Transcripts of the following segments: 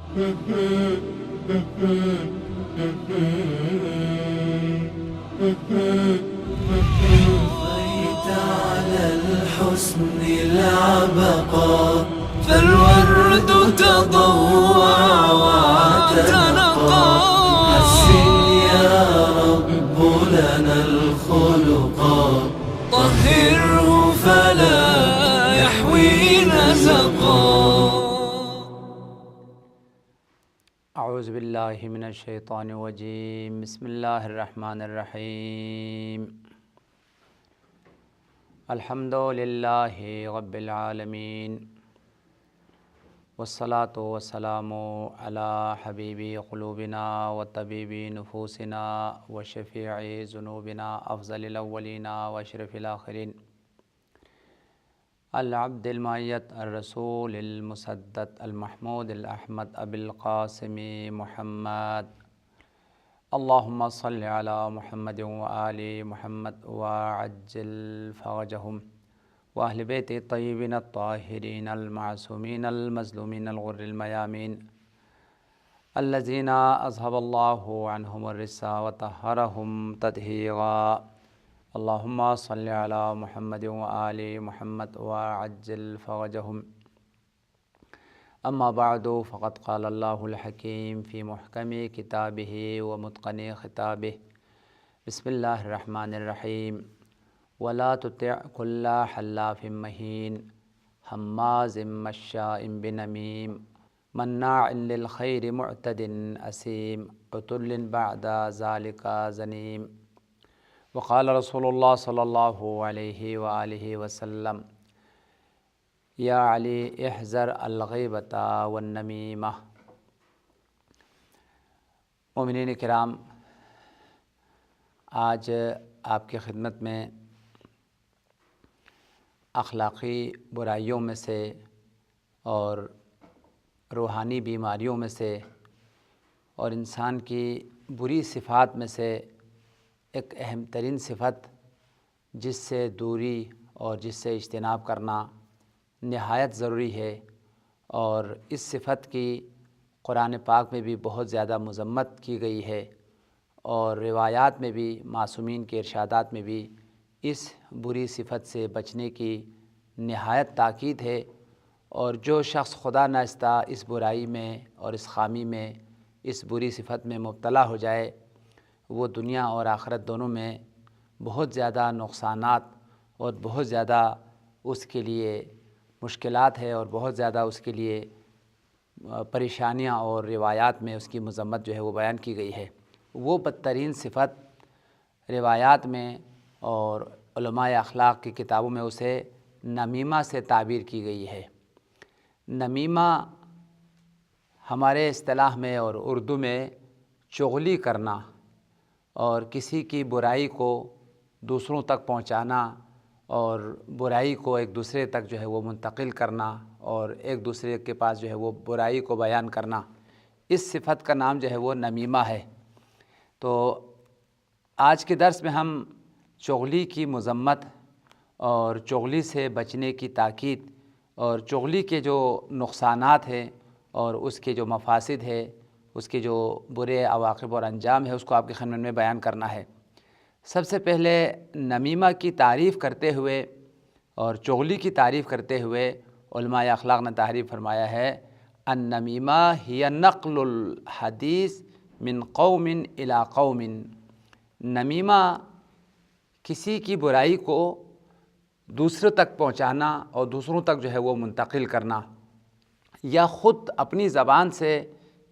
طفيت على الحسن العبقى فالورد تضوع وتنقى حسن يا رب لنا الخلقا طهره فلا يحوي نزقا. اعوذ باللہ من الشیطان الرجیم. بسم اللہ الرحمن الرحیم. الحمد للہ رب العالمین والصلاة والسلام علی حبیب قلوبنا وطبیب نفوسنا وشفیع ذنوبنا افضل الاولین واشرف الاخرین العبد المعیت الرسول المسدد المحمود الاحمد ابی القاسم محمد. اللہم صل علی محمد وآل محمد وعجل فرجہم واہل بیت الطیبین الطاہرین المعصومین المظلومین الغر المیامین الذین اذہب اللہ عنہم الرجس وطہرہم تطہیرا. اللہم صل علی محمد وآل محمد وعجل فرجہم. اما بعد فقد قال اللہ الحکیم فی محکم کتابہ ومتقن خطابہ. بسم اللہ الرحمن الرحیم. ولا تطع كل حلاف مہین ہماز مشاء بنمیم مناع للخیر معتد اثیم عتل بعد ذلك زنیم. وقال رسول اللہ صلی اللہ علیہ وآلہ وسلم یا علی احذر الغیبۃ والنمیمہ. مومنین کرام، آج آپ کی خدمت میں اخلاقی برائیوں میں سے اور روحانی بیماریوں میں سے اور انسان کی بری صفات میں سے ایک اہم ترین صفت جس سے دوری اور جس سے اجتناب کرنا نہایت ضروری ہے، اور اس صفت کی قرآن پاک میں بھی بہت زیادہ مذمت کی گئی ہے، اور روایات میں بھی معصومین کے ارشادات میں بھی اس بری صفت سے بچنے کی نہایت تاکید ہے. اور جو شخص خدا نخواستہ اس برائی میں اور اس خامی میں، اس بری صفت میں مبتلا ہو جائے، وہ دنیا اور آخرت دونوں میں بہت زیادہ نقصانات اور بہت زیادہ اس کے لیے مشکلات ہے، اور بہت زیادہ اس کے لیے پریشانیاں اور روایات میں اس کی مذمت جو ہے وہ بیان کی گئی ہے. وہ بدترین صفت روایات میں اور علماء اخلاق کی کتابوں میں اسے نمیمہ سے تعبیر کی گئی ہے. نمیمہ ہمارے اصطلاح میں اور اردو میں چغلی کرنا اور کسی کی برائی کو دوسروں تک پہنچانا اور برائی کو ایک دوسرے تک جو ہے وہ منتقل کرنا اور ایک دوسرے کے پاس جو ہے وہ برائی کو بیان کرنا، اس صفت کا نام جو ہے وہ نمیمہ ہے. تو آج کے درس میں ہم چغلی کی مذمت اور چغلی سے بچنے کی تاکید اور چغلی کے جو نقصانات ہیں اور اس کے جو مفاسد ہے، اس کے جو برے عواقب اور انجام ہے، اس کو آپ کے خدمت میں بیان کرنا ہے. سب سے پہلے نمیمہ کی تعریف کرتے ہوئے اور چغلی کی تعریف کرتے ہوئے علماء اخلاق نے تعریف فرمایا ہے: النمیمہ ہی نقل الحدیث من قوم الی قوم. نمیمہ کسی کی برائی کو دوسروں تک پہنچانا اور دوسروں تک جو ہے وہ منتقل کرنا، یا خود اپنی زبان سے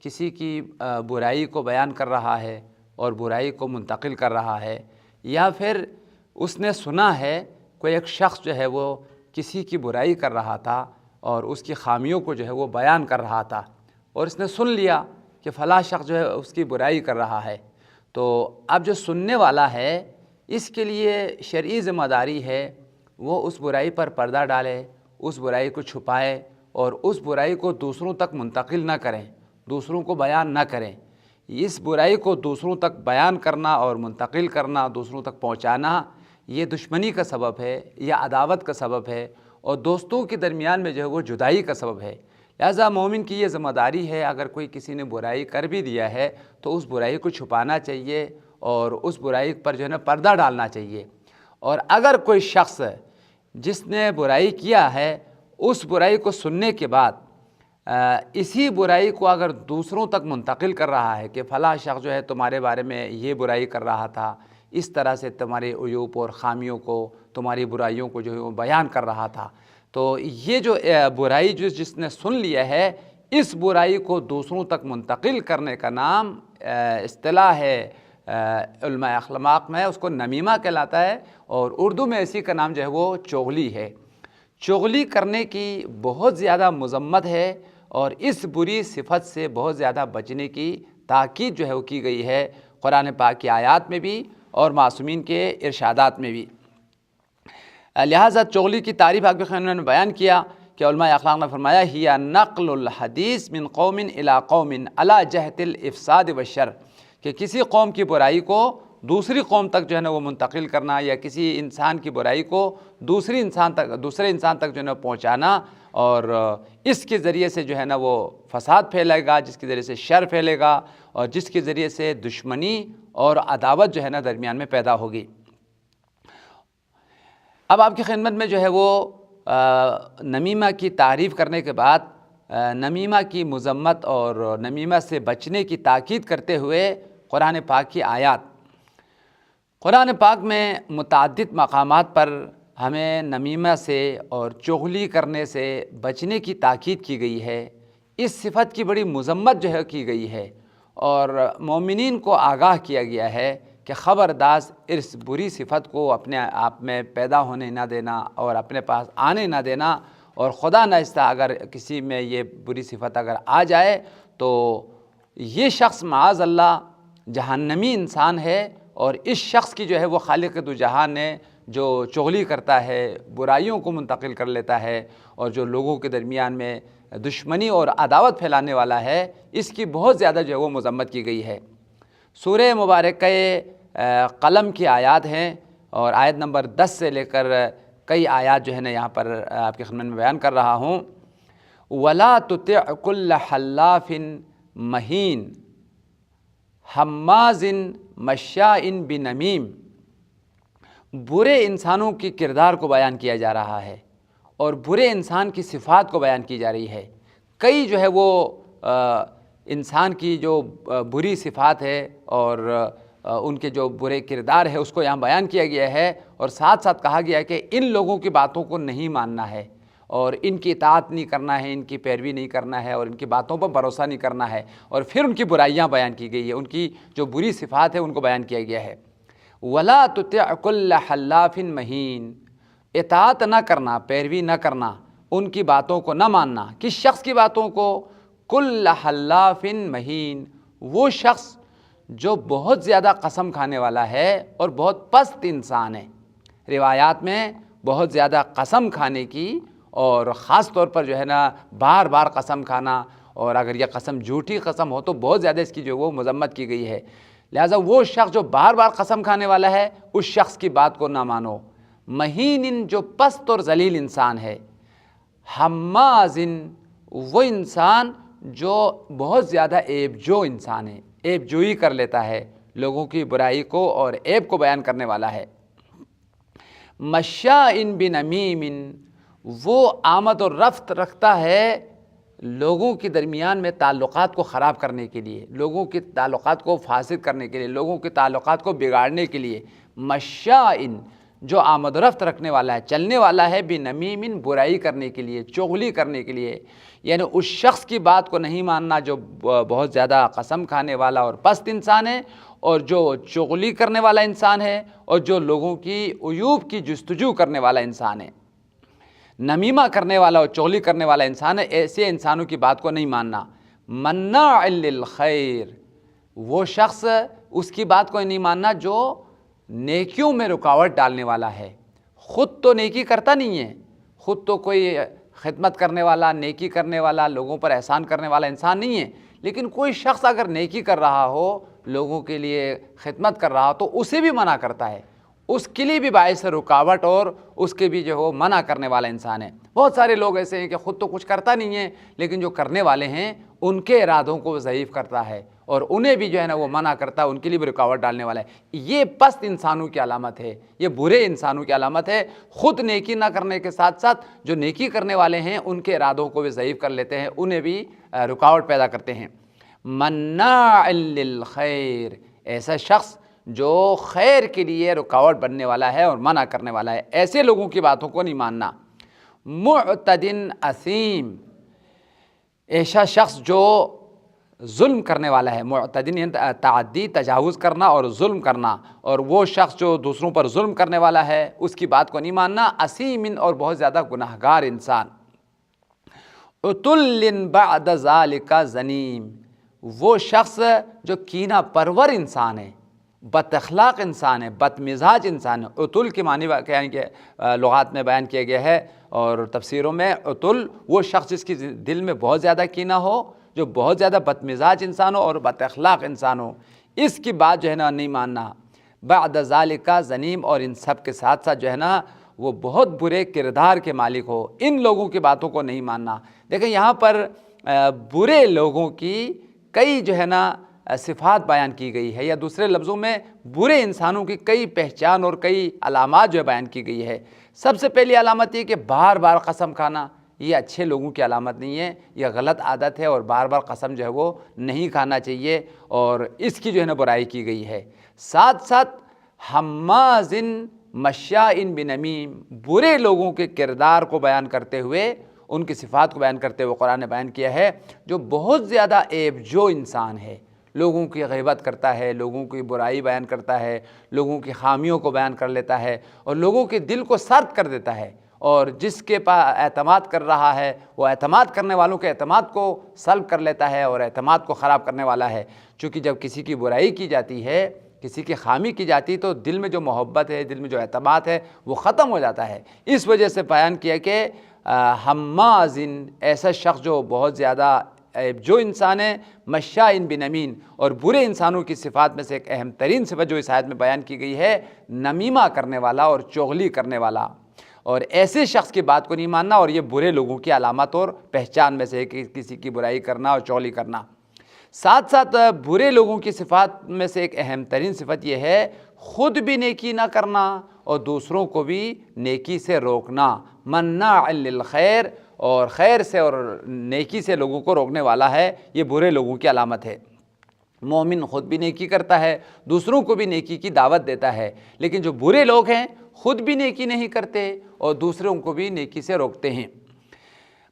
کسی کی برائی کو بیان کر رہا ہے اور برائی کو منتقل کر رہا ہے، یا پھر اس نے سنا ہے کوئی ایک شخص جو ہے وہ کسی کی برائی کر رہا تھا اور اس کی خامیوں کو جو ہے وہ بیان کر رہا تھا، اور اس نے سن لیا کہ فلاں شخص جو ہے اس کی برائی کر رہا ہے. تو اب جو سننے والا ہے اس کے لیے شرعی ذمہ داری ہے وہ اس برائی پر پردہ ڈالے، اس برائی کو چھپائے اور اس برائی کو دوسروں تک منتقل نہ کریں، دوسروں کو بیان نہ کریں. اس برائی کو دوسروں تک بیان کرنا اور منتقل کرنا، دوسروں تک پہنچانا، یہ دشمنی کا سبب ہے یا عداوت کا سبب ہے اور دوستوں کے درمیان میں جو ہے وہ جدائی کا سبب ہے. لہٰذا مومن کی یہ ذمہ داری ہے، اگر کوئی کسی نے برائی کر بھی دیا ہے تو اس برائی کو چھپانا چاہیے اور اس برائی پر جو ہے نا پردہ ڈالنا چاہیے۔ اور اگر کوئی شخص جس نے برائی کیا ہے اس برائی کو سننے کے بعد اسی برائی کو اگر دوسروں تک منتقل کر رہا ہے کہ فلاں شخص جو ہے تمہارے بارے میں یہ برائی کر رہا تھا، اس طرح سے تمہارے عیوب اور خامیوں کو، تمہاری برائیوں کو جو ہے وہ بیان کر رہا تھا، تو یہ جو برائی جس نے سن لیا ہے، اس برائی کو دوسروں تک منتقل کرنے کا نام اصطلاح ہے علماء اخلاق میں اس کو نمیمہ کہلاتا ہے، اور اردو میں اسی کا نام جو ہے وہ چغلی ہے۔ چغلی کرنے کی بہت زیادہ مذمت ہے اور اس بری صفت سے بہت زیادہ بچنے کی تاکید جو ہے وہ کی گئی ہے قرآن پاک کی آیات میں بھی اور معصومین کے ارشادات میں بھی۔ لہٰذا چغلی کی تعریف آپ کے خیال میں بیان کیا کہ علماء اخلاق نے فرمایا ہی نقل الحدیث من قوم الی قوم علی جہت الافساد والشر، کہ کسی قوم کی برائی کو دوسری قوم تک جو ہے نا وہ منتقل کرنا، یا کسی انسان کی برائی کو دوسرے انسان تک جو ہے نا پہنچانا، اور اس کے ذریعے سے جو ہے نا وہ فساد پھیلے گا، جس کے ذریعے سے شر پھیلے گا، اور جس کے ذریعے سے دشمنی اور عداوت جو ہے نا درمیان میں پیدا ہوگی۔ اب آپ کی خدمت میں جو ہے وہ نمیمہ کی تعریف کرنے کے بعد نمیمہ کی مذمت اور نمیمہ سے بچنے کی تاکید کرتے ہوئے قرآن پاک کی آیات۔ قرآن پاک میں متعدد مقامات پر ہمیں نمیمہ سے اور چغلی کرنے سے بچنے کی تاکید کی گئی ہے، اس صفت کی بڑی مذمت جو ہے کی گئی ہے، اور مومنین کو آگاہ کیا گیا ہے کہ خبردار اس بری صفت کو اپنے آپ میں پیدا ہونے نہ دینا اور اپنے پاس آنے نہ دینا، اور خدا نخواستہ اگر کسی میں یہ بری صفت اگر آ جائے تو یہ شخص معاذ اللہ جہنمی انسان ہے، اور اس شخص کی جو ہے وہ خالق دو جہان نے جو چغلی کرتا ہے، برائیوں کو منتقل کر لیتا ہے، اور جو لوگوں کے درمیان میں دشمنی اور عداوت پھیلانے والا ہے، اس کی بہت زیادہ جو ہے وہ مذمت کی گئی ہے۔ سورہ مبارکہ قلم کی آیات ہیں، اور آیت نمبر 10 سے لے کر کئی آیات جو ہے نا یہاں پر آپ کی خدمت میں بیان کر رہا ہوں۔ وَلَا تُطِعْ كُلَّ حَلَّافٍ مَّهِينٍ حَمَّازٍ مَّشَّاءٍ بِنَمِيمٍ، برے انسانوں کی کردار کو بیان کیا جا رہا ہے اور برے انسان کی صفات کو بیان کی جا رہی ہے۔ کئی جو ہے وہ انسان کی جو بری صفات ہے اور ان کے جو برے کردار ہے اس کو یہاں بیان کیا گیا ہے، اور ساتھ ساتھ کہا گیا ہے کہ ان لوگوں کی باتوں کو نہیں ماننا ہے، اور ان کی اطاعت نہیں کرنا ہے، ان کی پیروی نہیں کرنا ہے، اور ان کی باتوں پر بھروسہ نہیں کرنا ہے، اور پھر ان کی برائیاں بیان کی گئی ہے، ان کی جو بری صفات ہے ان کو بیان کیا گیا ہے۔ وَلَا تُطِعْ كُلَّ حَلَّافٍ مَّهِينٍ، اطاعت نہ کرنا، پیروی نہ کرنا، ان کی باتوں کو نہ ماننا۔ کس شخص کی باتوں کو؟ کُلَّ حَلَّافٍ مَّهِينٍ، وہ شخص جو بہت زیادہ قسم کھانے والا ہے اور بہت پست انسان ہے۔ روایات میں بہت زیادہ قسم کھانے کی، اور خاص طور پر جو ہے نا بار بار قسم کھانا، اور اگر یہ قسم جھوٹی قسم ہو تو بہت زیادہ اس کی جو وہ مذمت کی گئی ہے۔ لہٰذا وہ شخص جو بار بار قسم کھانے والا ہے اس شخص کی بات کو نہ مانو۔ مہین، جو پست اور ذلیل انسان ہے۔ حماز، وہ انسان جو بہت زیادہ عیب جو انسان ہے، عیب جوئی کر لیتا ہے، لوگوں کی برائی کو اور عیب کو بیان کرنے والا ہے۔ مشاء بنمیم، وہ آمد و رفت رکھتا ہے لوگوں کے درمیان میں تعلقات کو خراب کرنے کے لیے، لوگوں کے تعلقات کو فاسد کرنے کے لیے، لوگوں کے تعلقات کو بگاڑنے کے لیے۔ مشاء، جو آمد و رفت رکھنے والا ہے، چلنے والا ہے، بنمیم، برائی کرنے کے لیے، چغلی کرنے کے لیے، یعنی اس شخص کی بات کو نہیں ماننا جو بہت زیادہ قسم کھانے والا اور پست انسان ہے، اور جو چغلی کرنے والا انسان ہے، اور جو لوگوں کی عیوب کی جستجو کرنے والا انسان ہے۔ نمیمہ کرنے والا اور چغلی کرنے والا انسان ہے، ایسے انسانوں کی بات کو نہیں ماننا۔ مناع للخیر، وہ شخص اس کی بات کو نہیں ماننا جو نیکیوں میں رکاوٹ ڈالنے والا ہے۔ خود تو نیکی کرتا نہیں ہے، خود تو کوئی خدمت کرنے والا، نیکی کرنے والا، لوگوں پر احسان کرنے والا انسان نہیں ہے، لیکن کوئی شخص اگر نیکی کر رہا ہو، لوگوں کے لیے خدمت کر رہا ہو تو اسے بھی منع کرتا ہے، اس کے لیے بھی باعث رکاوٹ اور اس کے بھی جو ہے منع کرنے والا انسان ہے۔ بہت سارے لوگ ایسے ہیں کہ خود تو کچھ کرتا نہیں ہے، لیکن جو کرنے والے ہیں ان کے ارادوں کو ضعیف کرتا ہے اور انہیں بھی جو ہے نا وہ منع کرتا ہے، ان کے لیے بھی رکاوٹ ڈالنے والا ہے۔ یہ پست انسانوں کی علامت ہے، یہ برے انسانوں کی علامت ہے۔ خود نیکی نہ کرنے کے ساتھ ساتھ جو نیکی کرنے والے ہیں ان کے ارادوں کو بھی ضعیف کر لیتے ہیں، انہیں بھی رکاوٹ پیدا کرتے ہیں۔ مناع للخیر، ایسا شخص جو خیر کے لیے رکاوٹ بننے والا ہے اور منع کرنے والا ہے، ایسے لوگوں کی باتوں کو نہیں ماننا۔ معتدن اثیم، ایسا شخص جو ظلم کرنے والا ہے۔ معتدن یعنی تعدی، تجاوز کرنا اور ظلم کرنا، اور وہ شخص جو دوسروں پر ظلم کرنے والا ہے اس کی بات کو نہیں ماننا۔ اثیم، اور بہت زیادہ گناہگار انسان۔ عتل بعد ذالک زنیم، وہ شخص جو کینہ پرور انسان ہے، بد اخلاق انسان ہے، بد مزاج انسان ہے۔ عتل کے معنی کہ لغات میں بیان کیا گیا ہے اور تفسیروں میں، عتل وہ شخص جس کی دل میں بہت زیادہ کینہ ہو، جو بہت زیادہ بد مزاج انسان ہو اور بد اخلاق انسان ہو، اس کی بات جو ہے نا نہیں ماننا۔ بعد ذالک زنیم، اور ان سب کے ساتھ ساتھ جو ہے نا وہ بہت برے کردار کے مالک ہو، ان لوگوں کی باتوں کو نہیں ماننا۔ دیکھیں یہاں پر برے لوگوں کی کئی جو ہے نا صفات بیان کی گئی ہے، یا دوسرے لفظوں میں برے انسانوں کی کئی پہچان اور کئی علامات جو ہے بیان کی گئی ہے۔ سب سے پہلی علامت یہ کہ بار بار قسم کھانا، یہ اچھے لوگوں کی علامت نہیں ہے، یہ غلط عادت ہے، اور بار بار قسم جو ہے وہ نہیں کھانا چاہیے، اور اس کی جو ہے نا برائی کی گئی ہے۔ ساتھ ساتھ حماز مشاء بنمیم، برے لوگوں کے کردار کو بیان کرتے ہوئے، ان کی صفات کو بیان کرتے ہوئے قرآن نے بیان کیا ہے، جو بہت زیادہ عیب جو انسان ہے، لوگوں کی غیبت کرتا ہے، لوگوں کی برائی بیان کرتا ہے، لوگوں کی خامیوں کو بیان کر لیتا ہے، اور لوگوں کے دل کو سرد کر دیتا ہے، اور جس کے پاس اعتماد کر رہا ہے وہ اعتماد کرنے والوں کے اعتماد کو سلب کر لیتا ہے اور اعتماد کو خراب کرنے والا ہے۔ چونکہ جب کسی کی برائی کی جاتی ہے، کسی کی خامی کی جاتی ہے، تو دل میں جو محبت ہے، دل میں جو اعتماد ہے وہ ختم ہو جاتا ہے۔ اس وجہ سے بیان کیا کہ حماز، ایسا شخص جو بہت زیادہ جو انسان ہے، مشاء بنمیم، اور برے انسانوں کی صفات میں سے ایک اہم ترین صفت جو اس آیت میں بیان کی گئی ہے، نمیمہ کرنے والا اور چغلی کرنے والا، اور ایسے شخص کی بات کو نہیں ماننا، اور یہ برے لوگوں کی علامت اور پہچان میں سے ہے کہ کسی کی برائی کرنا اور چغلی کرنا۔ ساتھ ساتھ برے لوگوں کی صفات میں سے ایک اہم ترین صفت یہ ہے خود بھی نیکی نہ کرنا اور دوسروں کو بھی نیکی سے روکنا۔ مناع للخیر، اور خیر سے اور نیکی سے لوگوں کو روکنے والا ہے، یہ برے لوگوں کی علامت ہے۔ مومن خود بھی نیکی کرتا ہے، دوسروں کو بھی نیکی کی دعوت دیتا ہے، لیکن جو برے لوگ ہیں خود بھی نیکی نہیں کرتے اور دوسروں کو بھی نیکی سے روکتے ہیں۔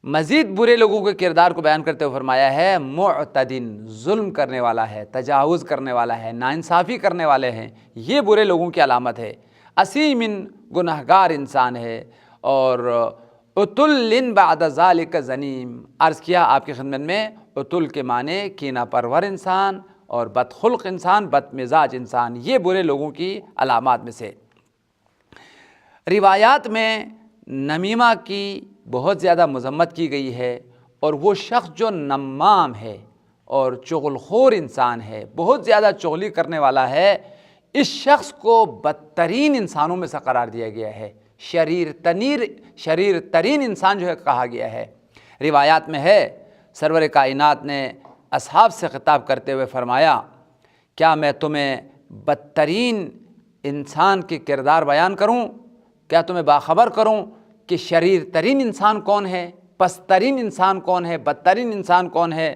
مزید برے لوگوں کے کردار کو بیان کرتے ہوئے فرمایا ہے معتدن، ظلم کرنے والا ہے، تجاوز کرنے والا ہے، ناانصافی کرنے والے ہیں، یہ برے لوگوں کی علامت ہے۔ اثیم، گناہگار انسان ہے، اور عتل بعد ذالک زنیم، عرض کیا آپ کی خدمت میں، عتل کے معنی کینہ پرور انسان اور بدخلق انسان، بد مزاج انسان، یہ برے لوگوں کی علامات میں سے۔ روایات میں نمیمہ کی بہت زیادہ مذمت کی گئی ہے، اور وہ شخص جو نمام ہے اور چغل خور انسان ہے، بہت زیادہ چغلی کرنے والا ہے، اس شخص کو بدترین انسانوں میں سے قرار دیا گیا ہے، شریر ترین انسان جو ہے کہا گیا ہے۔ روایات میں ہے سرور کائنات نے اصحاب سے خطاب کرتے ہوئے فرمایا، کیا میں تمہیں بدترین انسان کے کردار بیان کروں؟ کیا تمہیں باخبر کروں کہ شریر ترین انسان کون ہے، پسترین انسان کون ہے، بدترین انسان کون ہے؟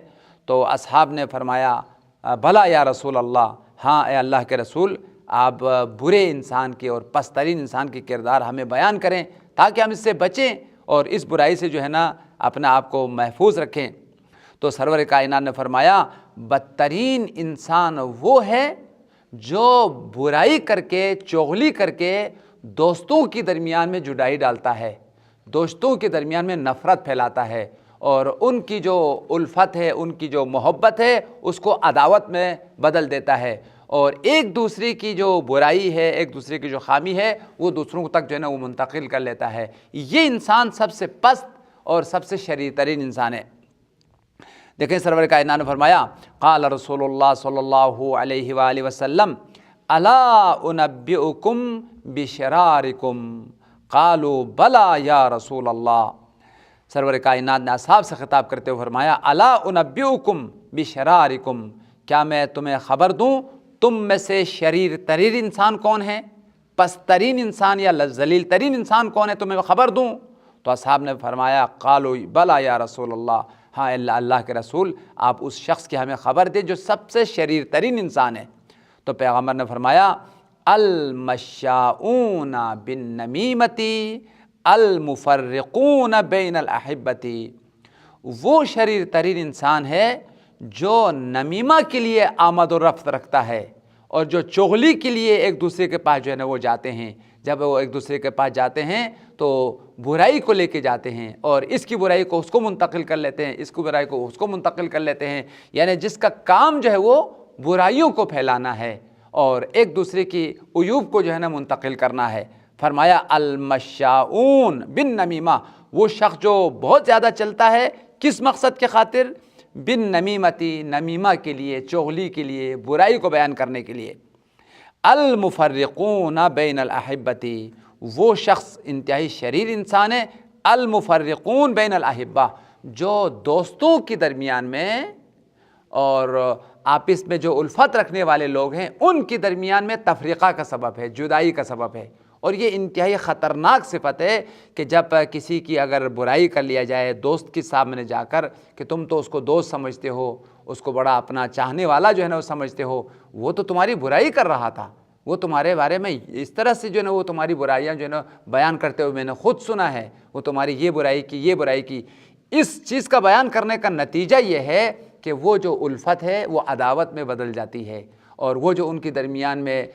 تو اصحاب نے فرمایا بھلا یا رسول اللہ، ہاں اے اللہ کے رسول، آپ برے انسان کے اور پسترین انسان کے کردار ہمیں بیان کریں تاکہ ہم اس سے بچیں اور اس برائی سے جو ہے نا اپنے آپ کو محفوظ رکھیں۔ تو سرور کائنات نے فرمایا بدترین انسان وہ ہے جو برائی کر کے، چغلی کر کے دوستوں کے درمیان میں جدائی ڈالتا ہے، دوستوں کے درمیان میں نفرت پھیلاتا ہے، اور ان کی جو الفت ہے، ان کی جو محبت ہے، اس کو عداوت میں بدل دیتا ہے، اور ایک دوسرے کی جو برائی ہے، ایک دوسرے کی جو خامی ہے، وہ دوسروں تک جو ہے نا وہ منتقل کر لیتا ہے۔ یہ انسان سب سے پست اور سب سے شریر ترین انسان ہے۔ دیکھیں سرور کائنات نے فرمایا قال رسول اللہ صلی اللہ علیہ وآلہ وسلم الا انبئکم بشرارکم قالوا بلا یا رسول اللہ۔ سرور کائنات نے اصحاب سے خطاب کرتے ہوئے فرمایا الا انبئکم بشرارکم، کیا میں تمہیں خبر دوں تم میں سے شریر ترین انسان کون ہے، پست ترین انسان یا ذلیل ترین انسان کون ہے، تمہیں خبر دوں؟ تو اصحاب نے فرمایا قالوا بلا یا رسول اللہ، ہاں اللہ کے رسول آپ اس شخص کی ہمیں خبر دیں جو سب سے شریر ترین انسان ہے۔ تو پیغمبر نے فرمایا المشاؤون بالنمیمۃ المفرقون بین الاحبۃ، وہ شریر ترین انسان ہے جو نمیمہ کے لیے آمد و رفت رکھتا ہے اور جو چغلی کے لیے ایک دوسرے کے پاس جو ہے نا وہ جاتے ہیں۔ جب وہ ایک دوسرے کے پاس جاتے ہیں تو برائی کو لے کے جاتے ہیں اور اس کی برائی کو اس کو منتقل کر لیتے ہیں، اس کی برائی کو اس کو منتقل کر لیتے ہیں، یعنی جس کا کام جو ہے وہ برائیوں کو پھیلانا ہے اور ایک دوسرے کی عیوب کو جو ہے نا منتقل کرنا ہے۔ فرمایا المشاؤون بالنمیمہ، وہ شخص جو بہت زیادہ چلتا ہے کس مقصد کے خاطر؟ بالنمیمتی، نمیمہ کے لیے، چغلی کے لیے، برائی کو بیان کرنے کے لیے۔ المفرقون بین الاحبۃ، وہ شخص انتہائی شریر انسان ہے، المفرقون بین الاحبہ، جو دوستوں کے درمیان میں اور آپس میں جو الفت رکھنے والے لوگ ہیں ان کے درمیان میں تفریقہ کا سبب ہے، جدائی کا سبب ہے۔ اور یہ انتہائی خطرناک صفت ہے کہ جب کسی کی اگر برائی کر لیا جائے دوست کے سامنے جا کر کہ تم تو اس کو دوست سمجھتے ہو، اس کو بڑا اپنا چاہنے والا جو ہے نا وہ سمجھتے ہو، وہ تو تمہاری برائی کر رہا تھا، وہ تمہارے بارے میں اس طرح سے جو ہے نا وہ تمہاری برائیاں جو ہے نا بیان کرتے ہوئے میں نے خود سنا ہے، وہ تمہاری یہ برائی کی، یہ برائی کی۔ اس چیز کا بیان کرنے کا نتیجہ یہ ہے کہ وہ جو الفت ہے وہ عداوت میں بدل جاتی ہے، اور وہ جو ان کے درمیان میں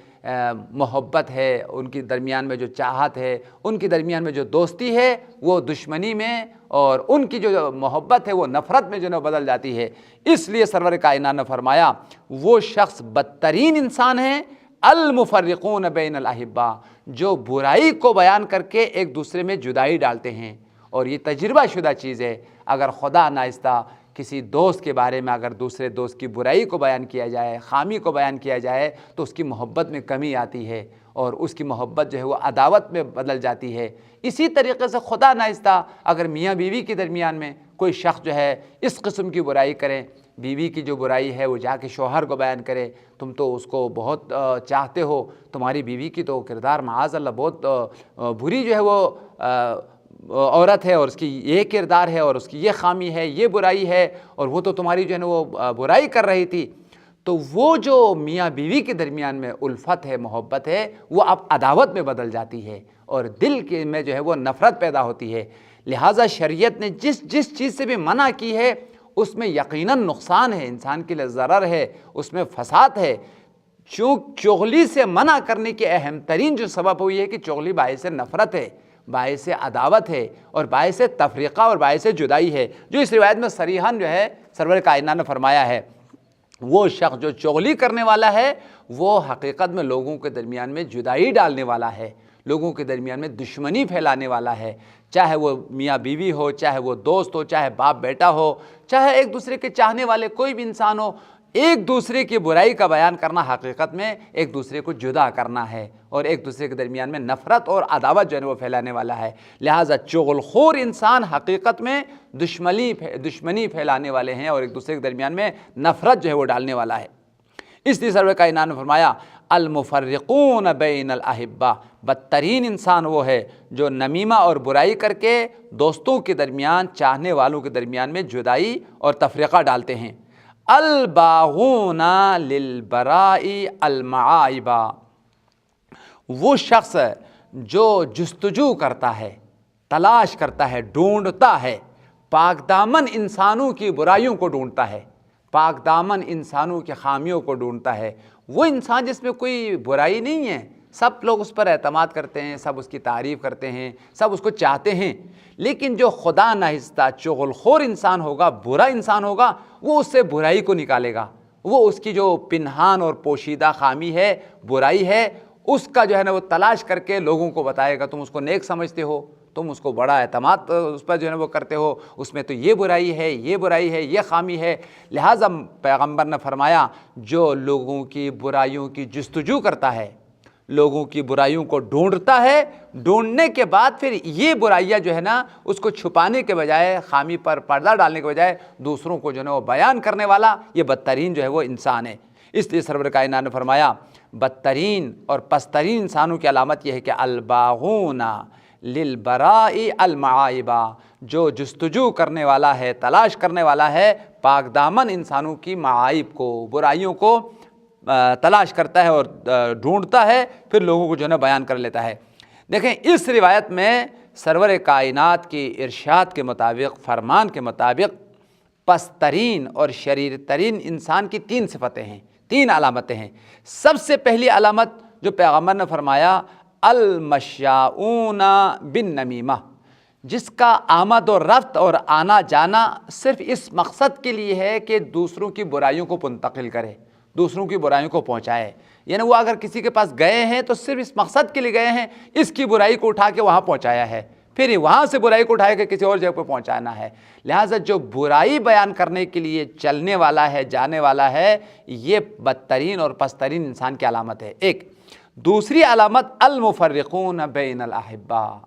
محبت ہے، ان کے درمیان میں جو چاہت ہے، ان کے درمیان میں جو دوستی ہے وہ دشمنی میں، اور ان کی جو محبت ہے وہ نفرت میں جو ہے بدل جاتی ہے۔ اس لیے سرور کائنات نے فرمایا وہ شخص بدترین انسان ہے المفرقون بین الاحبہ، جو برائی کو بیان کر کے ایک دوسرے میں جدائی ڈالتے ہیں۔ اور یہ تجربہ شدہ چیز ہے، اگر خدا ناخواستہ کسی دوست کے بارے میں اگر دوسرے دوست کی برائی کو بیان کیا جائے، خامی کو بیان کیا جائے تو اس کی محبت میں کمی آتی ہے اور اس کی محبت جو ہے وہ عداوت میں بدل جاتی ہے۔ اسی طریقے سے خدا ناخواستہ اگر میاں بیوی کے درمیان میں کوئی شخص جو ہے اس قسم کی برائی کرے، بیوی کی جو برائی ہے وہ جا کے شوہر کو بیان کرے، تم تو اس کو بہت چاہتے ہو، تمہاری بیوی کی تو کردار معاذ اللہ بہت بری جو ہے وہ عورت ہے، اور اس کی یہ کردار ہے اور اس کی یہ خامی ہے، یہ برائی ہے، اور وہ تو تمہاری جو ہے نا وہ برائی کر رہی تھی، تو وہ جو میاں بیوی کے درمیان میں الفت ہے، محبت ہے، وہ اب عداوت میں بدل جاتی ہے اور دل کے میں جو ہے وہ نفرت پیدا ہوتی ہے۔ لہٰذا شریعت نے جس چیز سے بھی منع کی ہے اس میں یقیناً نقصان ہے، انسان کے لیے ضرر ہے، اس میں فساد ہے۔ چغلی سے منع کرنے کی اہم ترین جو سبب ہوئی ہے کہ چغلی باعث نفرت ہے، باعث عداوت ہے اور باعث تفریقہ اور باعث جدائی ہے، جو اس روایت میں صریحاً جو ہے سرور کائنات نے فرمایا ہے وہ شخص جو چغلی کرنے والا ہے وہ حقیقت میں لوگوں کے درمیان میں جدائی ڈالنے والا ہے، لوگوں کے درمیان میں دشمنی پھیلانے والا ہے، چاہے وہ میاں بیوی ہو، چاہے وہ دوست ہو، چاہے باپ بیٹا ہو، چاہے ایک دوسرے کے چاہنے والے کوئی بھی انسان ہو۔ ایک دوسرے کی برائی کا بیان کرنا حقیقت میں ایک دوسرے کو جدا کرنا ہے اور ایک دوسرے کے درمیان میں نفرت اور عداوت جو ہے وہ پھیلانے والا ہے۔ لہٰذا چغل خور انسان حقیقت میں دشمنی پھیلانے والے ہیں اور ایک دوسرے کے درمیان میں نفرت جو ہے وہ ڈالنے والا ہے۔ اس لیے سرور کائنات نے فرمایا المفرقون بین الاحبہ، بدترین انسان وہ ہے جو نمیمہ اور برائی کر کے دوستوں کے درمیان، چاہنے والوں کے درمیان میں جدائی اور تفریقہ ڈالتے ہیں۔ الباغون للبراء المعائب، وہ شخص جو جستجو کرتا ہے، تلاش کرتا ہے، ڈھونڈتا ہے، پاک دامن انسانوں کی برائیوں کو ڈھونڈتا ہے، پاک دامن انسانوں کی خامیوں کو ڈھونڈتا ہے، وہ انسان جس میں کوئی برائی نہیں ہے، سب لوگ اس پر اعتماد کرتے ہیں، سب اس کی تعریف کرتے ہیں، سب اس کو چاہتے ہیں، لیکن جو خدا ناخواستہ چغل خور انسان ہوگا، برا انسان ہوگا، وہ اس سے برائی کو نکالے گا، وہ اس کی جو پنہان اور پوشیدہ خامی ہے، برائی ہے، اس کا جو ہے نا وہ تلاش کر کے لوگوں کو بتائے گا، تم اس کو نیک سمجھتے ہو، تم اس کو بڑا اعتماد اس پر جو ہے نا وہ کرتے ہو، اس میں تو یہ برائی ہے، یہ برائی ہے، یہ خامی ہے۔ لہٰذا پیغمبر نے فرمایا جو لوگوں کی برائیوں کی جستجو کرتا ہے، لوگوں کی برائیوں کو ڈھونڈتا ہے، ڈھونڈنے کے بعد پھر یہ برائیاں جو ہے نا اس کو چھپانے کے بجائے، خامی پر پردہ ڈالنے کے بجائے دوسروں کو جو ہے نا وہ بیان کرنے والا، یہ بدترین جو ہے وہ انسان ہے۔ اس لیے سرور کائنات نے فرمایا بدترین اور پسترین انسانوں کی علامت یہ ہے کہ الباغون للبراء المعائبہ، جو جستجو کرنے والا ہے، تلاش کرنے والا ہے پاک دامن انسانوں کی معائب کو، برائیوں کو تلاش کرتا ہے اور ڈھونڈتا ہے، پھر لوگوں کو جو ہے نا بیان کر لیتا ہے۔ دیکھیں اس روایت میں سرور کائنات کی ارشاد کے مطابق، فرمان کے مطابق پسترین اور شریر ترین انسان کی 3 صفتیں ہیں، 3 علامتیں ہیں۔ سب سے پہلی علامت جو پیغمبر نے فرمایا المشاؤون بالنمیمہ، جس کا آمد و رفت اور آنا جانا صرف اس مقصد کے لیے ہے کہ دوسروں کی برائیوں کو منتقل کرے، دوسروں کی برائیوں کو پہنچائے۔ یعنی وہ اگر کسی کے پاس گئے ہیں تو صرف اس مقصد کے لیے گئے ہیں، اس کی برائی کو اٹھا کے وہاں پہنچایا ہے، پھر وہاں سے برائی کو اٹھا کے کسی اور جگہ پہ پہنچانا ہے۔ لہٰذا جو برائی بیان کرنے کے لیے چلنے والا ہے، جانے والا ہے، یہ بدترین اور پسترین انسان کی علامت ہے۔ ایک دوسری علامت المفرقون بین الاحبہ،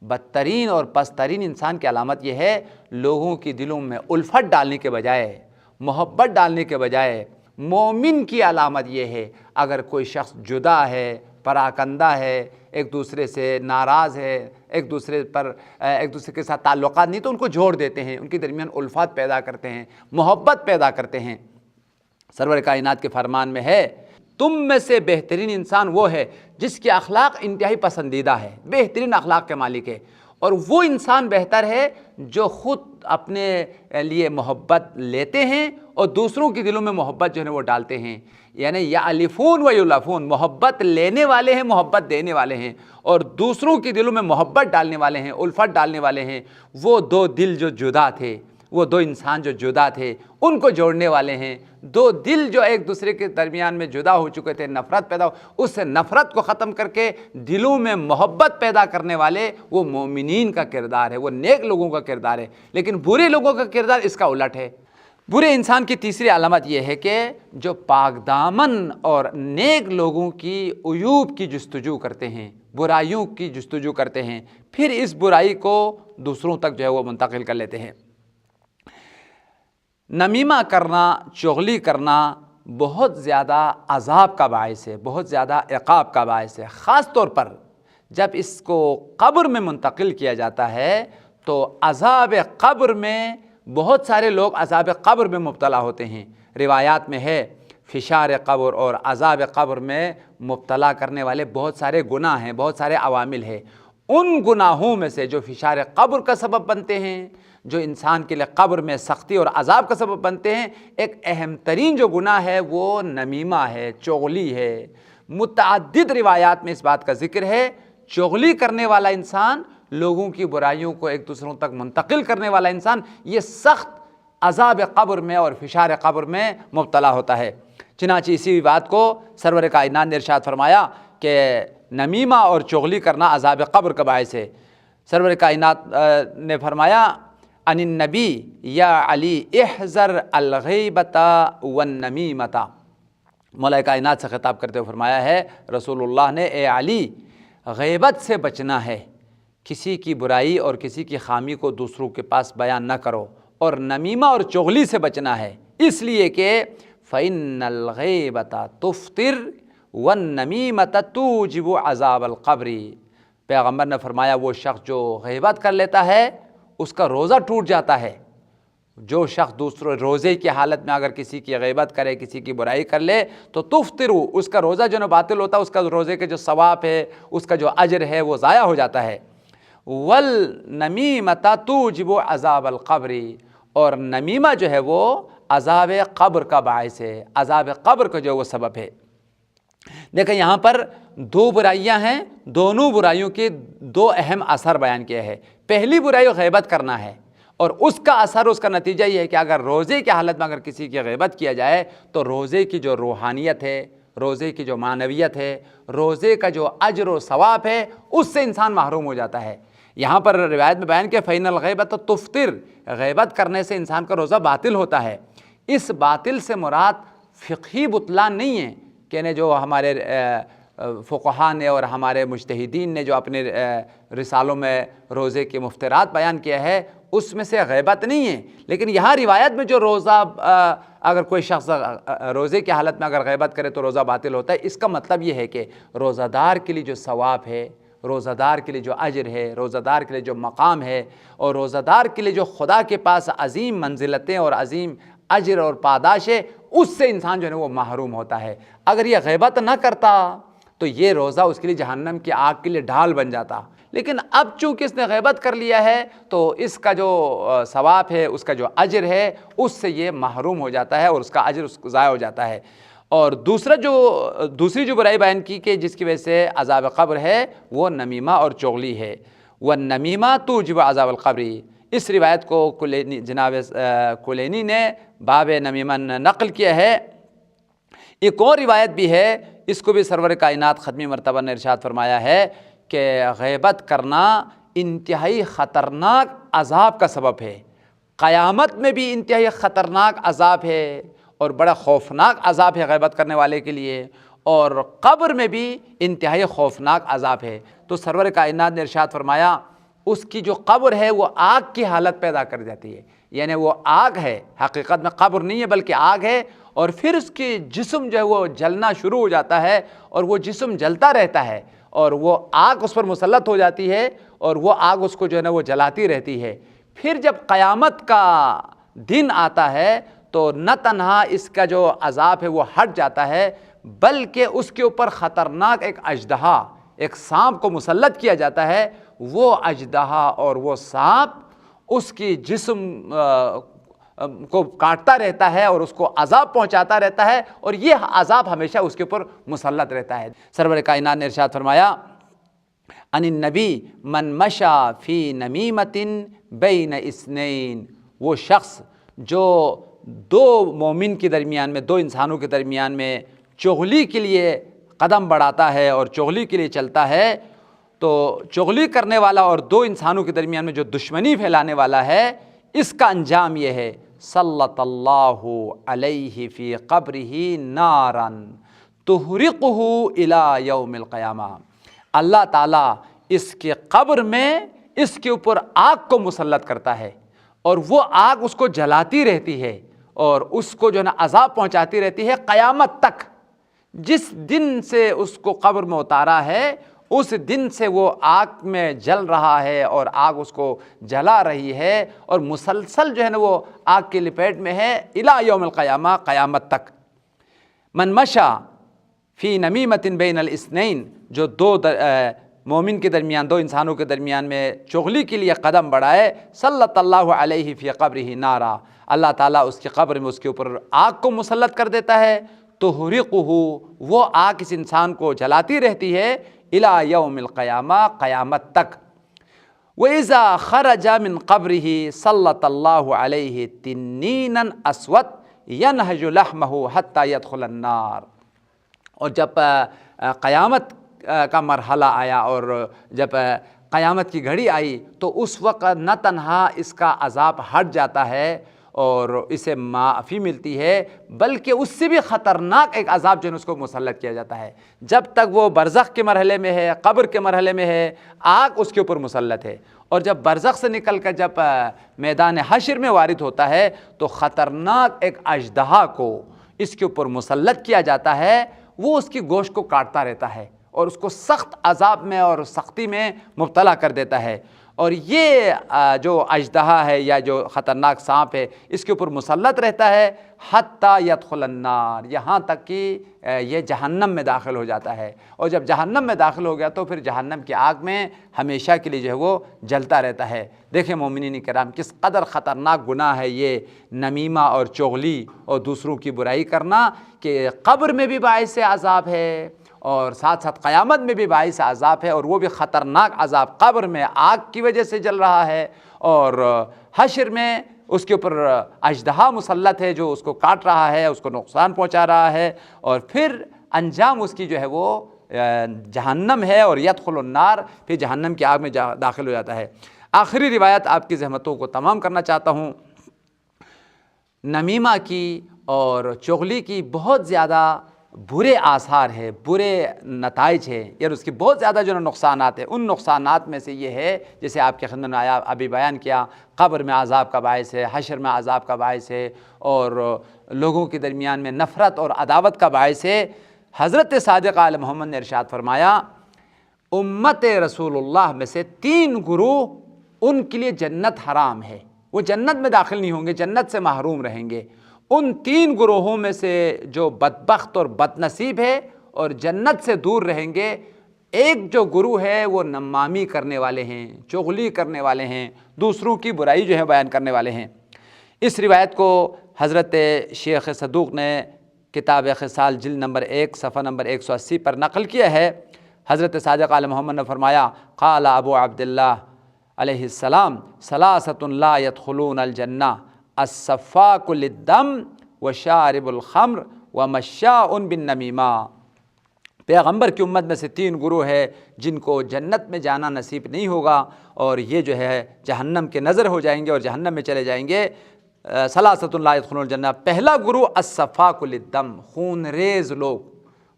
بدترین اور پسترین انسان کی علامت یہ ہے لوگوں کی دلوں میں الفت ڈالنے کے بجائے، محبت ڈالنے کے بجائے، مومن کی علامت یہ ہے اگر کوئی شخص جدا ہے، پراکندہ ہے، ایک دوسرے سے ناراض ہے، ایک دوسرے کے ساتھ تعلقات نہیں تو ان کو جوڑ دیتے ہیں، ان کے درمیان الفت پیدا کرتے ہیں، محبت پیدا کرتے ہیں۔ سرور کائنات کے فرمان میں ہے تم میں سے بہترین انسان وہ ہے جس کے اخلاق انتہائی پسندیدہ ہے، بہترین اخلاق کے مالک ہے، اور وہ انسان بہتر ہے جو خود اپنے لیے محبت لیتے ہیں اور دوسروں کے دلوں میں محبت جو ہے وہ ڈالتے ہیں۔ یعنی یألفون و یلفون، محبت لینے والے ہیں، محبت دینے والے ہیں، اور دوسروں کے دلوں میں محبت ڈالنے والے ہیں، الفت ڈالنے والے ہیں۔ وہ 2 دل جو جدا تھے، وہ 2 انسان جو جدا تھے، ان کو جوڑنے والے ہیں۔ 2 دل جو ایک دوسرے کے درمیان میں جدا ہو چکے تھے، نفرت پیدا ہو، اس سے نفرت کو ختم کر کے دلوں میں محبت پیدا کرنے والے وہ مومنین کا کردار ہے، وہ نیک لوگوں کا کردار ہے۔ لیکن برے لوگوں کا کردار اس کا الٹ ہے۔ برے انسان کی تیسری علامت یہ ہے کہ جو پاک دامن اور نیک لوگوں کی عیوب کی جستجو کرتے ہیں، برائیوں کی جستجو کرتے ہیں، پھر اس برائی کو دوسروں تک جو ہے وہ منتقل کر لیتے ہیں۔ نمیمہ کرنا، چغلی کرنا بہت زیادہ عذاب کا باعث ہے، بہت زیادہ عقاب کا باعث ہے۔ خاص طور پر جب اس کو قبر میں منتقل کیا جاتا ہے تو عذاب قبر میں بہت سارے لوگ عذاب قبر میں مبتلا ہوتے ہیں۔ روایات میں ہے فشار قبر اور عذاب قبر میں مبتلا کرنے والے بہت سارے گناہ ہیں، بہت سارے عوامل ہیں۔ ان گناہوں میں سے جو فشار قبر کا سبب بنتے ہیں، جو انسان کے لیے قبر میں سختی اور عذاب کا سبب بنتے ہیں، ایک اہم ترین جو گناہ ہے وہ نمیمہ ہے، چغلی ہے۔ متعدد روایات میں اس بات کا ذکر ہے چغلی کرنے والا انسان، لوگوں کی برائیوں کو ایک دوسروں تک منتقل کرنے والا انسان، یہ سخت عذاب قبر میں اور فشار قبر میں مبتلا ہوتا ہے۔ چنانچہ اسی بات کو سرور کائنات نے ارشاد فرمایا کہ نمیمہ اور چغلی کرنا عذاب قبر کا باعث ہے۔ سرور کائنات نے فرمایا ان النبی یا علی احذر الغیبۃ والنمیمۃ، مولا کائنات سے خطاب کرتے ہوئے فرمایا ہے رسول اللہ نے، اے علی غیبت سے بچنا ہے، کسی کی برائی اور کسی کی خامی کو دوسروں کے پاس بیان نہ کرو، اور نمیمہ اور چغلی سے بچنا ہے، اس لیے کہ فإن الغیبۃ تفطر والنمیمۃ توجب عذاب القبر۔ پیغمبر نے فرمایا وہ شخص جو غیبت کر لیتا ہے اس کا روزہ ٹوٹ جاتا ہے۔ جو شخص دوسرے روزے کی حالت میں اگر کسی کی غیبت کرے، کسی کی برائی کر لے تو تفطر، اس کا روزہ جو باطل ہوتا ہے، اس کا روزے کے جو ثواب ہے، اس کا جو اجر ہے وہ ضائع ہو جاتا ہے۔ والنمیمۃ توجب عذاب القبر، اور نمیمہ جو ہے وہ عذاب قبر کا باعث ہے، عذاب قبر کا جو وہ سبب ہے۔ دیکھیں یہاں پر 2 برائیاں ہیں، دونوں برائیوں کے 2 اہم اثر بیان کیا ہے۔ پہلی برائی غیبت کرنا ہے، اور اس کا اثر، اس کا نتیجہ یہ ہے کہ اگر روزے کی حالت میں اگر کسی کی غیبت کیا جائے تو روزے کی جو روحانیت ہے، روزے کی جو معنویت ہے، روزے کا جو اجر و ثواب ہے، اس سے انسان محروم ہو جاتا ہے۔ یہاں پر روایت میں بیان کیا فَإِنَّ الْغِیبَةَ تُفْطِرُ، غیبت کرنے سے انسان کا روزہ باطل ہوتا ہے۔ اس باطل سے مراد فقہی بطلان نہیں ہے کہ جو ہمارے فقہا نے اور ہمارے مجتہدین نے جو اپنے رسالوں میں روزے کے مفطرات بیان کیا ہے اس میں سے غیبت نہیں ہے، لیکن یہاں روایت میں جو روزہ اگر کوئی شخص روزے کی حالت میں اگر غیبت کرے تو روزہ باطل ہوتا ہے، اس کا مطلب یہ ہے کہ روزہ دار کے لیے جو ثواب ہے، روزہ دار کے لیے جو اجر ہے، روزہ دار کے لیے جو مقام ہے، اور روزہ دار کے لیے جو خدا کے پاس عظیم منزلتیں اور عظیم اجر اور پاداش ہے، اس سے انسان جو ہے وہ محروم ہوتا ہے۔ اگر یہ غیبت نہ کرتا تو یہ روزہ اس کے لیے جہنم کی آگ کے لیے ڈھال بن جاتا، لیکن اب چونکہ اس نے غیبت کر لیا ہے تو اس کا جو ثواب ہے، اس کا جو اجر ہے، اس سے یہ محروم ہو جاتا ہے اور اس کا اجر اس کو ضائع ہو جاتا ہے۔ اور دوسری جو برائی بیان کی کہ جس کی وجہ سے عذاب قبر ہے وہ نمیمہ اور چغلی ہے۔ وَالنَّمِیمَةُ تُوجِبُ عَذَابَ الْقَبْرِ، اس روایت کو جناب کلینی نے باب نمیمہ نقل کیا ہے۔ ایک اور روایت بھی ہے، اس کو بھی سرور کائنات ختمی مرتبہ نے ارشاد فرمایا ہے کہ غیبت کرنا انتہائی خطرناک عذاب کا سبب ہے، قیامت میں بھی انتہائی خطرناک عذاب ہے اور بڑا خوفناک عذاب ہے غیبت کرنے والے کے لیے، اور قبر میں بھی انتہائی خوفناک عذاب ہے۔ تو سرور کائنات نے ارشاد فرمایا اس کی جو قبر ہے وہ آگ کی حالت پیدا کر جاتی ہے، یعنی وہ آگ ہے، حقیقت میں قبر نہیں ہے بلکہ آگ ہے، اور پھر اس کی جسم جو ہے وہ جلنا شروع ہو جاتا ہے اور وہ جسم جلتا رہتا ہے اور وہ آگ اس پر مسلط ہو جاتی ہے اور وہ آگ اس کو جو ہے نا وہ جلاتی رہتی ہے۔ پھر جب قیامت کا دن آتا ہے تو نہ تنہا اس کا جو عذاب ہے وہ ہٹ جاتا ہے بلکہ اس کے اوپر خطرناک ایک اژدہا، ایک سانپ کو مسلط کیا جاتا ہے۔ وہ اژدہا اور وہ سانپ اس کی جسم کو کاٹتا رہتا ہے اور اس کو عذاب پہنچاتا رہتا ہے، اور یہ عذاب ہمیشہ اس کے اوپر مسلط رہتا ہے۔ سرور کائنات نے ارشاد فرمایا ان النبی من مشا فی نمیمۃ بین اثنین، وہ شخص جو دو مومن کے درمیان میں، دو انسانوں کے درمیان میں چغلی کے لیے قدم بڑھاتا ہے اور چغلی کے لیے چلتا ہے، تو چغلی کرنے والا اور دو انسانوں کے درمیان میں جو دشمنی پھیلانے والا ہے، اس کا انجام یہ ہے صلت اللہ علیہ فی قبرہ نارا تحرقہ الی یوم القیامہ، اللہ تعالیٰ اس کے قبر میں اس کے اوپر آگ کو مسلط کرتا ہے اور وہ آگ اس کو جلاتی رہتی ہے اور اس کو جو ہے نا عذاب پہنچاتی رہتی ہے قیامت تک۔ جس دن سے اس کو قبر میں اتارا ہے اس دن سے وہ آگ میں جل رہا ہے اور آگ اس کو جلا رہی ہے اور مسلسل جو ہے نا وہ آگ کی لپیٹ میں ہے الی یوم القیامہ، قیامت تک۔ من مشا فی نمیمۃ بین الاثنین، جو دو مومن کے درمیان، دو انسانوں کے درمیان میں چغلی کے لیے قدم بڑھائے، صلت اللہ علیہ فی قبرہ نارا، اللہ تعالیٰ اس کی قبر میں اس کے اوپر آگ کو مسلط کر دیتا ہے، تحرقہ، وہ آگ اس انسان کو جلاتی رہتی ہے الی یوم القیامہ، قیامت تک۔ وَإِذَا خَرَجَ مِنْ قَبْرِهِ صَلَّتَ اللَّهُ عَلَيْهِ تِنِّينًا أَسْوَدَ يَنْهَجُ لَحْمَهُ حَتَّى يَدْخُلَ النَّارِ، اور جب قیامت کا مرحلہ آیا اور جب قیامت کی گھڑی آئی تو اس وقت نہ تنہا اس کا عذاب ہٹ جاتا ہے اور اسے معافی ملتی ہے بلکہ اس سے بھی خطرناک ایک عذاب جو ہے اس کو مسلط کیا جاتا ہے۔ جب تک وہ برزخ کے مرحلے میں ہے، قبر کے مرحلے میں ہے، آگ اس کے اوپر مسلط ہے، اور جب برزخ سے نکل کر جب میدان حشر میں وارد ہوتا ہے تو خطرناک ایک اژدہا کو اس کے اوپر مسلط کیا جاتا ہے، وہ اس کی گوشت کو کاٹتا رہتا ہے اور اس کو سخت عذاب میں اور سختی میں مبتلا کر دیتا ہے، اور یہ جو اژدہا ہے یا جو خطرناک سانپ ہے اس کے اوپر مسلط رہتا ہے حتیٰ یدخل النار، یہاں تک کہ یہ جہنم میں داخل ہو جاتا ہے، اور جب جہنم میں داخل ہو گیا تو پھر جہنم کی آگ میں ہمیشہ کے لیے جو ہے وہ جلتا رہتا ہے۔ دیکھیں مومنین کرام کس قدر خطرناک گناہ ہے یہ نمیمہ اور چغلی اور دوسروں کی برائی کرنا، کہ قبر میں بھی باعث عذاب ہے اور ساتھ ساتھ قیامت میں بھی باعث عذاب ہے، اور وہ بھی خطرناک عذاب، قبر میں آگ کی وجہ سے جل رہا ہے اور حشر میں اس کے اوپر اژدہا مسلط ہے جو اس کو کاٹ رہا ہے، اس کو نقصان پہنچا رہا ہے، اور پھر انجام اس کی جو ہے وہ جہنم ہے اور یدخل النار، پھر جہنم کی آگ میں داخل ہو جاتا ہے۔ آخری روایت آپ کی زحمتوں کو تمام کرنا چاہتا ہوں۔ نمیمہ کی اور چغلی کی بہت زیادہ برے آثار ہے، برے نتائج ہے، یا اس کی بہت زیادہ جو نقصانات ہیں، ان نقصانات میں سے یہ ہے جیسے آپ کے خدمت میں آیا ابھی بیان کیا، قبر میں عذاب کا باعث ہے، حشر میں عذاب کا باعث ہے، اور لوگوں کے درمیان میں نفرت اور عداوت کا باعث ہے۔ حضرت صادق آل محمد نے ارشاد فرمایا، امت رسول اللہ میں سے 3 گروہ ان کے لیے جنت حرام ہے، وہ جنت میں داخل نہیں ہوں گے، جنت سے محروم رہیں گے۔ ان 3 گروہوں میں سے جو بدبخت اور بد نصیب ہے اور جنت سے دور رہیں گے، ایک جو گروہ ہے وہ نمامی کرنے والے ہیں، چغلی کرنے والے ہیں، دوسروں کی برائی جو ہے بیان کرنے والے ہیں۔ اس روایت کو حضرت شیخ صدوق نے کتاب خصال جلد نمبر 1 صفحہ نمبر 180 پر نقل کیا ہے۔ حضرت صادق آل محمد نے فرمایا، قال ابو عبداللہ علیہ السلام، ثلاثۃ لا يدخلون الجنہ، السفاک للدم وشارب الخمر ومشاء بالنمیمہ۔ پیغمبر کی امت میں سے 3 گروہ ہے جن کو جنت میں جانا نصیب نہیں ہوگا، اور یہ جو ہے جہنم کے نظر ہو جائیں گے اور جہنم میں چلے جائیں گے۔ ثلاثۃ لا يدخلون الجنہ، پہلا گروہ السفاک للدم، خون ریز لوگ،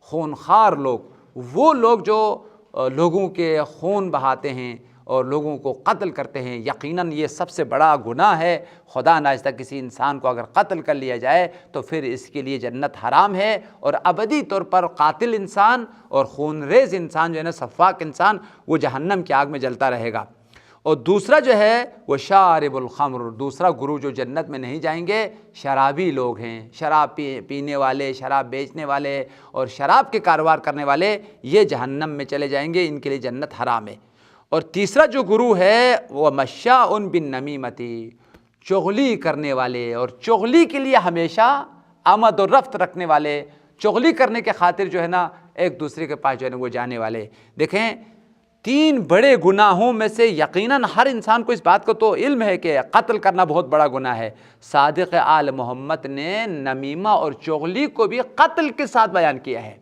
خون خار لوگ، وہ لوگ جو لوگوں کے خون بہاتے ہیں اور لوگوں کو قتل کرتے ہیں۔ یقیناً یہ سب سے بڑا گناہ ہے، خدا ناخواستہ کسی انسان کو اگر قتل کر لیا جائے تو پھر اس کے لیے جنت حرام ہے، اور ابدی طور پر قاتل انسان اور خون ریز انسان جو ہے نا، سفاک انسان، وہ جہنم کی آگ میں جلتا رہے گا۔ اور دوسرا جو ہے وہ شارب الخمر، دوسرا گروہ جو جنت میں نہیں جائیں گے، شرابی لوگ ہیں، شراب پینے والے، شراب بیچنے والے اور شراب کے کاروبار کرنے والے، یہ جہنم میں چلے جائیں گے، ان کے لیے جنت حرام ہے۔ اور تیسرا جو گروہ ہے وہ مشاء بالنمیمتی، چغلی کرنے والے، اور چغلی کے لیے ہمیشہ آمد و رفت رکھنے والے، چغلی کرنے کے خاطر جو ہے نا ایک دوسرے کے پاس جو ہے نا وہ جانے والے۔ دیکھیں 3 بڑے گناہوں میں سے یقیناً ہر انسان کو اس بات کو تو علم ہے کہ قتل کرنا بہت بڑا گناہ ہے۔ صادق آل محمد نے نمیمہ اور چغلی کو بھی قتل کے ساتھ بیان کیا ہے،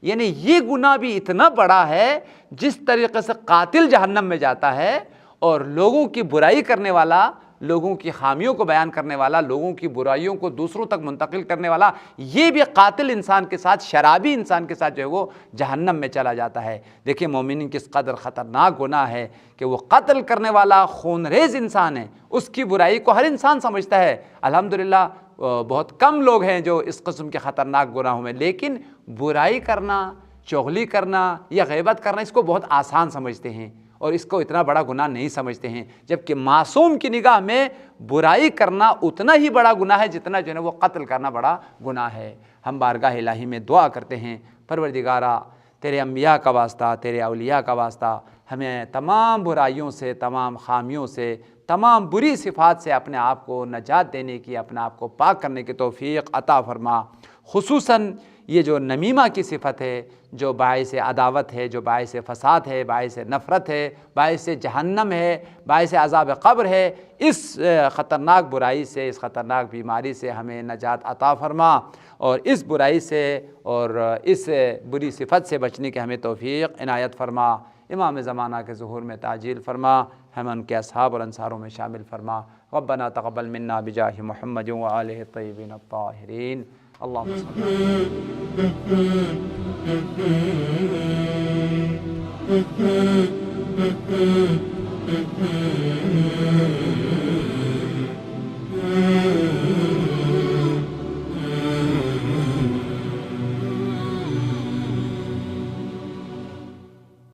یعنی یہ گناہ بھی اتنا بڑا ہے، جس طریقے سے قاتل جہنم میں جاتا ہے اور لوگوں کی برائی کرنے والا، لوگوں کی خامیوں کو بیان کرنے والا، لوگوں کی برائیوں کو دوسروں تک منتقل کرنے والا، یہ بھی قاتل انسان کے ساتھ، شرابی انسان کے ساتھ جو ہے وہ جہنم میں چلا جاتا ہے۔ دیکھیں مومنین کس قدر خطرناک گناہ ہے کہ وہ قتل کرنے والا خون ریز انسان ہے، اس کی برائی کو ہر انسان سمجھتا ہے۔ الحمدللہ بہت کم لوگ ہیں جو اس قسم کے خطرناک گناہوں میں، لیکن برائی کرنا، چغلی کرنا یا غیبت کرنا اس کو بہت آسان سمجھتے ہیں اور اس کو اتنا بڑا گناہ نہیں سمجھتے ہیں، جبکہ معصوم کی نگاہ میں برائی کرنا اتنا ہی بڑا گناہ ہے جتنا جو ہے وہ قتل کرنا بڑا گناہ ہے۔ ہم بارگاہ الہی میں دعا کرتے ہیں، پروردگارا تیرے انبیاء کا واسطہ، تیرے اولیاء کا واسطہ، ہمیں تمام برائیوں سے، تمام خامیوں سے، تمام بری صفات سے اپنے آپ کو نجات دینے کی، اپنے آپ کو پاک کرنے کی توفیق عطا فرما۔ خصوصاً یہ جو نمیمہ کی صفت ہے، جو باعث عداوت ہے، جو باعث فساد ہے، باعث نفرت ہے، باعث جہنم ہے، باعث عذاب قبر ہے، اس خطرناک برائی سے، اس خطرناک بیماری سے ہمیں نجات عطا فرما، اور اس برائی سے اور اس بری صفت سے بچنے کی ہمیں توفیق عنایت فرما۔ امام زمانہ کے ظہور میں تعجیل فرما، ہم ان کے اصحاب اور انصاروں میں شامل فرما۔ ربنا تقبل منا بجاہ محمد وآلہ الطیبین الطاہرین۔ اللہم صلی